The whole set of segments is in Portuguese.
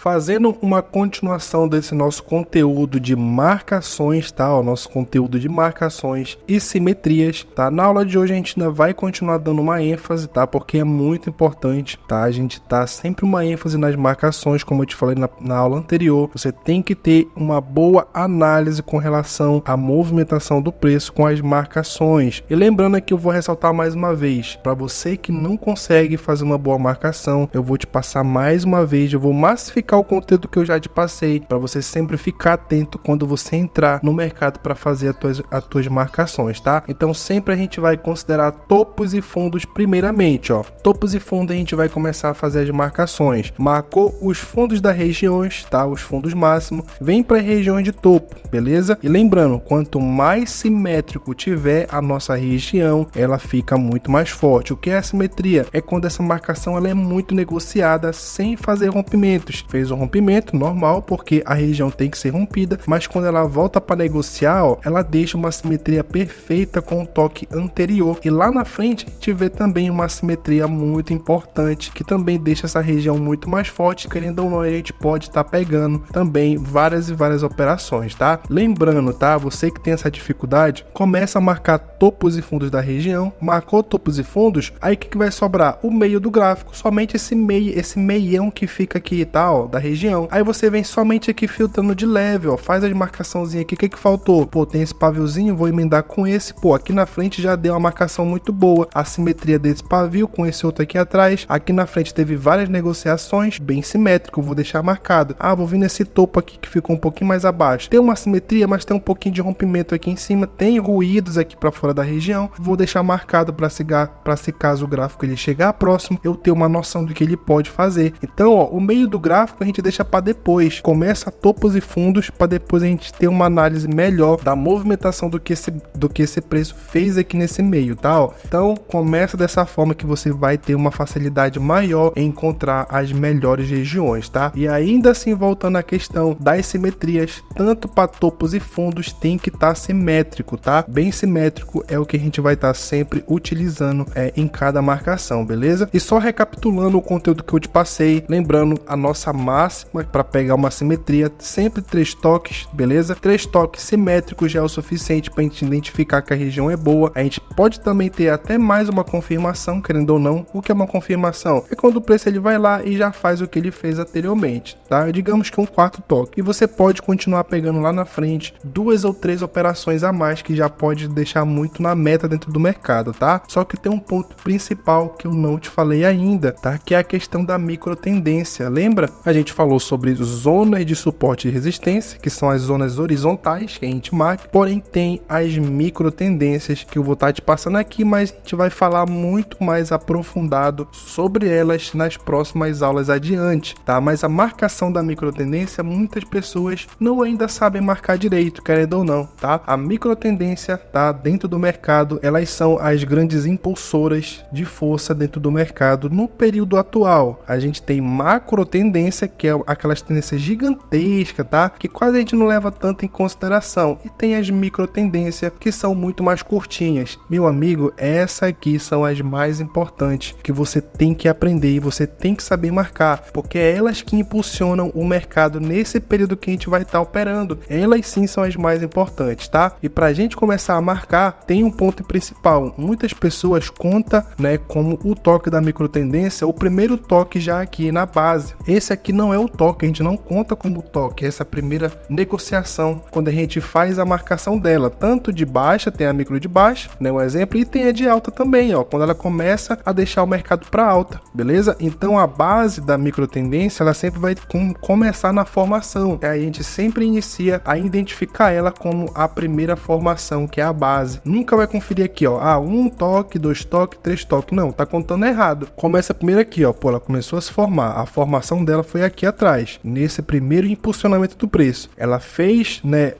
Fazendo uma continuação desse nosso conteúdo de marcações, tá? O nosso conteúdo de marcações e simetrias, tá? Na aula de hoje a gente ainda vai continuar dando uma ênfase, tá? Porque é muito importante, tá? A gente tá sempre uma ênfase nas marcações, como eu te falei na aula anterior. Você tem que ter uma boa análise com relação à movimentação do preço com as marcações. E lembrando aqui, eu vou ressaltar mais uma vez, para você que não consegue fazer uma boa marcação, eu vou te passar mais uma vez, eu vou massificar o conteúdo que eu já te passei, para você sempre ficar atento quando você entrar no mercado para fazer as tuas marcações, tá? Então sempre a gente vai considerar topos e fundos primeiramente, ó. Topos e fundos a gente vai começar a fazer as marcações. Marcou os fundos das regiões, tá? Os fundos máximos, vem para as regiões de topo, beleza? E lembrando, quanto mais simétrico tiver a nossa região, ela fica muito mais forte. O que é a simetria? É quando essa marcação ela é muito negociada sem fazer rompimentos. Fez um rompimento normal, porque a região tem que ser rompida, mas quando ela volta para negociar, ó, ela deixa uma simetria perfeita com o toque anterior. E lá na frente a gente vê também uma simetria muito importante, que também deixa essa região muito mais forte. Querendo ou não, a gente pode estar pegando também várias e várias operações, tá? Lembrando, tá? Você que tem essa dificuldade, começa a marcar topos e fundos da região. Marcou topos e fundos, aí o que vai sobrar? O meio do gráfico, somente esse meião que fica aqui, tá? Ó, da região. Aí você vem somente aqui filtrando de leve, ó, faz a marcaçãozinha aqui. O que faltou? Pô, tem esse paviozinho, vou emendar com esse. Pô, aqui na frente já deu uma marcação muito boa, a simetria desse pavio com esse outro aqui atrás. Aqui na frente teve várias negociações, bem simétrico, vou deixar marcado. Ah, vou vir nesse topo aqui que ficou um pouquinho mais abaixo. Tem uma simetria, mas tem um pouquinho de rompimento aqui em cima, tem ruídos aqui para fora da região. Vou deixar marcado para se caso o gráfico ele chegar próximo, eu ter uma noção do que ele pode fazer. Então, ó, o meio do gráfico a gente deixa para depois. Começa topos e fundos para depois a gente ter uma análise melhor da movimentação do que esse preço fez aqui nesse meio, tá? Ó. Então, começa dessa forma que você vai ter uma facilidade maior em encontrar as melhores regiões, tá? E ainda assim, voltando à questão das simetrias, tanto para topos e fundos tem que estar simétrico, tá? Bem simétrico é o que a gente vai estar sempre utilizando em cada marcação, beleza? E só recapitulando o conteúdo que eu te passei, lembrando a nossa máxima para pegar uma simetria, sempre 3 toques, beleza? 3 toques simétricos já é o suficiente para a gente identificar que a região é boa. A gente pode também ter até mais uma confirmação, querendo ou não. O que é uma confirmação? É quando o preço ele vai lá e já faz o que ele fez anteriormente, tá? Digamos que um 4 toque. E você pode continuar pegando lá na frente 2 ou 3 operações a mais, que já pode deixar muito na meta dentro do mercado, tá? Só que tem um ponto principal que eu não te falei ainda, tá? Que é a questão da micro tendência. Lembra? A gente falou sobre zonas de suporte e resistência, que são as zonas horizontais que a gente marca, porém tem as micro tendências que eu vou estar te passando aqui, mas a gente vai falar muito mais aprofundado sobre elas nas próximas aulas adiante, tá? Mas a marcação da micro tendência, muitas pessoas não ainda sabem marcar direito, querendo ou não, tá? A micro tendência, tá? Dentro do mercado, elas são as grandes impulsoras de força dentro do mercado. No período atual, a gente tem macro tendência, que é aquelas tendências gigantescas, tá? Que quase a gente não leva tanto em consideração. E tem as micro tendências, que são muito mais curtinhas. Meu amigo, essas aqui são as mais importantes, que você tem que aprender e você tem que saber marcar, porque é elas que impulsionam o mercado nesse período que a gente vai estar operando. Elas sim são as mais importantes, tá? E pra gente começar a marcar, tem um ponto principal. Muitas pessoas contam, né, como o toque da micro tendência, o primeiro toque já aqui na base. Esse aqui não é o toque, a gente não conta como toque, essa primeira negociação, quando a gente faz a marcação dela, tanto de baixa, tem a micro de baixa, né, um exemplo, e tem a de alta também, ó, quando ela começa a deixar o mercado para alta, beleza? Então a base da micro tendência, ela sempre vai começar na formação, a gente sempre inicia a identificar ela como a primeira formação, que é a base. Nunca vai conferir aqui, ó, um toque, 2 toques, 3 toques, não, tá contando errado. Começa primeiro aqui, ó, pô, ela começou a se formar, a formação dela foi foi aqui atrás, nesse primeiro impulsionamento do preço. Ela fez, né,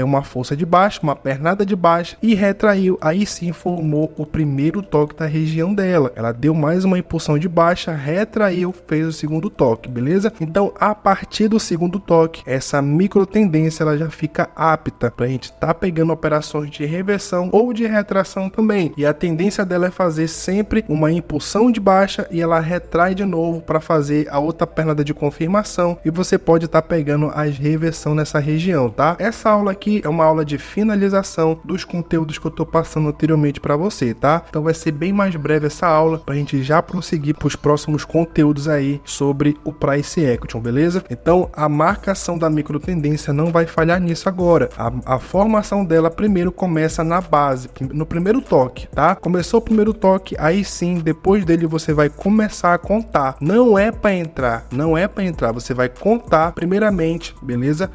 uma força de baixa, uma pernada de baixa e retraiu. Aí sim formou o primeiro toque da região dela. Ela deu mais uma impulsão de baixa, retraiu, fez o segundo toque, beleza? Então, a partir do segundo toque, essa micro tendência ela já fica apta para a gente estar pegando operações de reversão ou de retração também. E a tendência dela é fazer sempre uma impulsão de baixa e ela retrai de novo para fazer a outra pernada de confirmação, e você pode estar pegando as reversão nessa região, tá? Essa aula aqui é uma aula de finalização dos conteúdos que eu tô passando anteriormente para você, tá? Então vai ser bem mais breve essa aula para a gente já prosseguir para os próximos conteúdos aí sobre o Price Action, beleza? Então a marcação da micro tendência não vai falhar nisso agora. A formação dela primeiro começa na base, no primeiro toque, tá? Começou o primeiro toque, aí sim, depois dele você vai começar a contar. Não é para entrar, você vai contar primeiramente, beleza?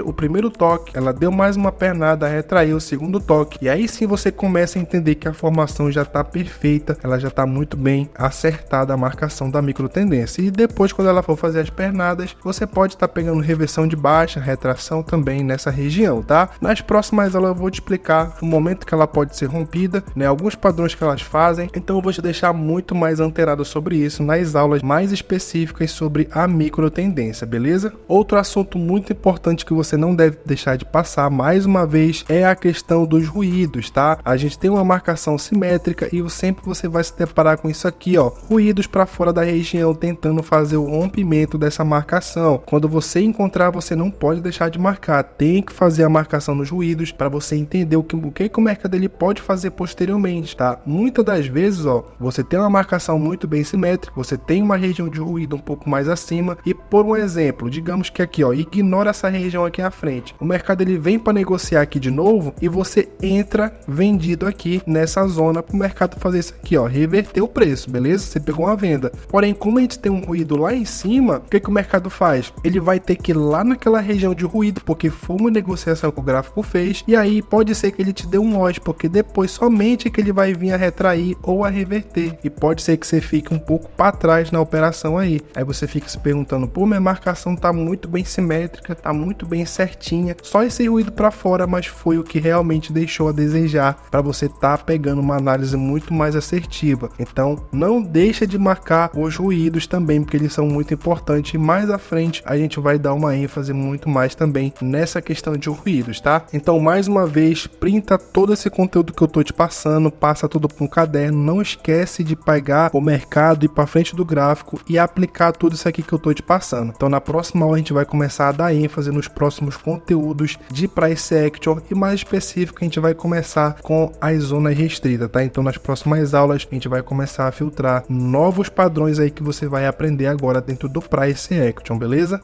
O primeiro toque, ela deu mais uma pernada, retraiu o segundo toque, e aí sim você começa a entender que a formação já está perfeita, ela já está muito bem acertada a marcação da micro tendência. E depois, quando ela for fazer as pernadas, você pode estar pegando reversão de baixa, retração também nessa região, tá? Nas próximas aulas eu vou te explicar o momento que ela pode ser rompida, né? Alguns padrões que elas fazem, então eu vou te deixar muito mais antenado sobre isso nas aulas mais específicas sobre a micro tendência, beleza? Outro assunto muito importante que você não deve deixar de passar mais uma vez é a questão dos ruídos, tá? A gente tem uma marcação simétrica e sempre você vai se deparar com isso aqui, ó, ruídos para fora da região tentando fazer o rompimento dessa marcação. Quando você encontrar, você não pode deixar de marcar, tem que fazer a marcação nos ruídos para você entender o que o mercado ele pode fazer posteriormente, tá? Muitas das vezes, ó, você tem uma marcação muito bem simétrica, você tem uma região de ruído um pouco mais acima e, por um exemplo, digamos que aqui, ó, ignora essa região aqui à frente. O mercado ele vem para negociar aqui de novo e você entra vendido aqui nessa zona para o mercado fazer isso aqui, ó, reverter o preço, beleza? Você pegou uma venda. Porém, como a gente tem um ruído lá em cima, o que o mercado faz? Ele vai ter que ir lá naquela região de ruído, porque foi uma negociação que o gráfico fez, e aí pode ser que ele te dê um loss, porque depois somente que ele vai vir a retrair ou a reverter, e pode ser que você fique um pouco para trás na operação aí. Aí você fica se perguntando, pô, minha marcação tá muito bem simétrica, tá muito bem certinha, só esse ruído para fora, mas foi o que realmente deixou a desejar para você tá pegando uma análise muito mais assertiva. Então não deixa de marcar os ruídos também, porque eles são muito importantes, e mais à frente a gente vai dar uma ênfase muito mais também nessa questão de ruídos, tá? Então mais uma vez, printa todo esse conteúdo que eu tô te passando, passa tudo para um caderno, não esquece de pegar o mercado, ir para frente do gráfico e aplicar tudo isso aqui que eu tô te passando. Então na próxima aula a gente vai começar a dar ênfase nos próximos conteúdos de Price Action, e mais específico a gente vai começar com as zonas restritas, tá? Então nas próximas aulas a gente vai começar a filtrar novos padrões aí que você vai aprender agora dentro do Price Action, beleza?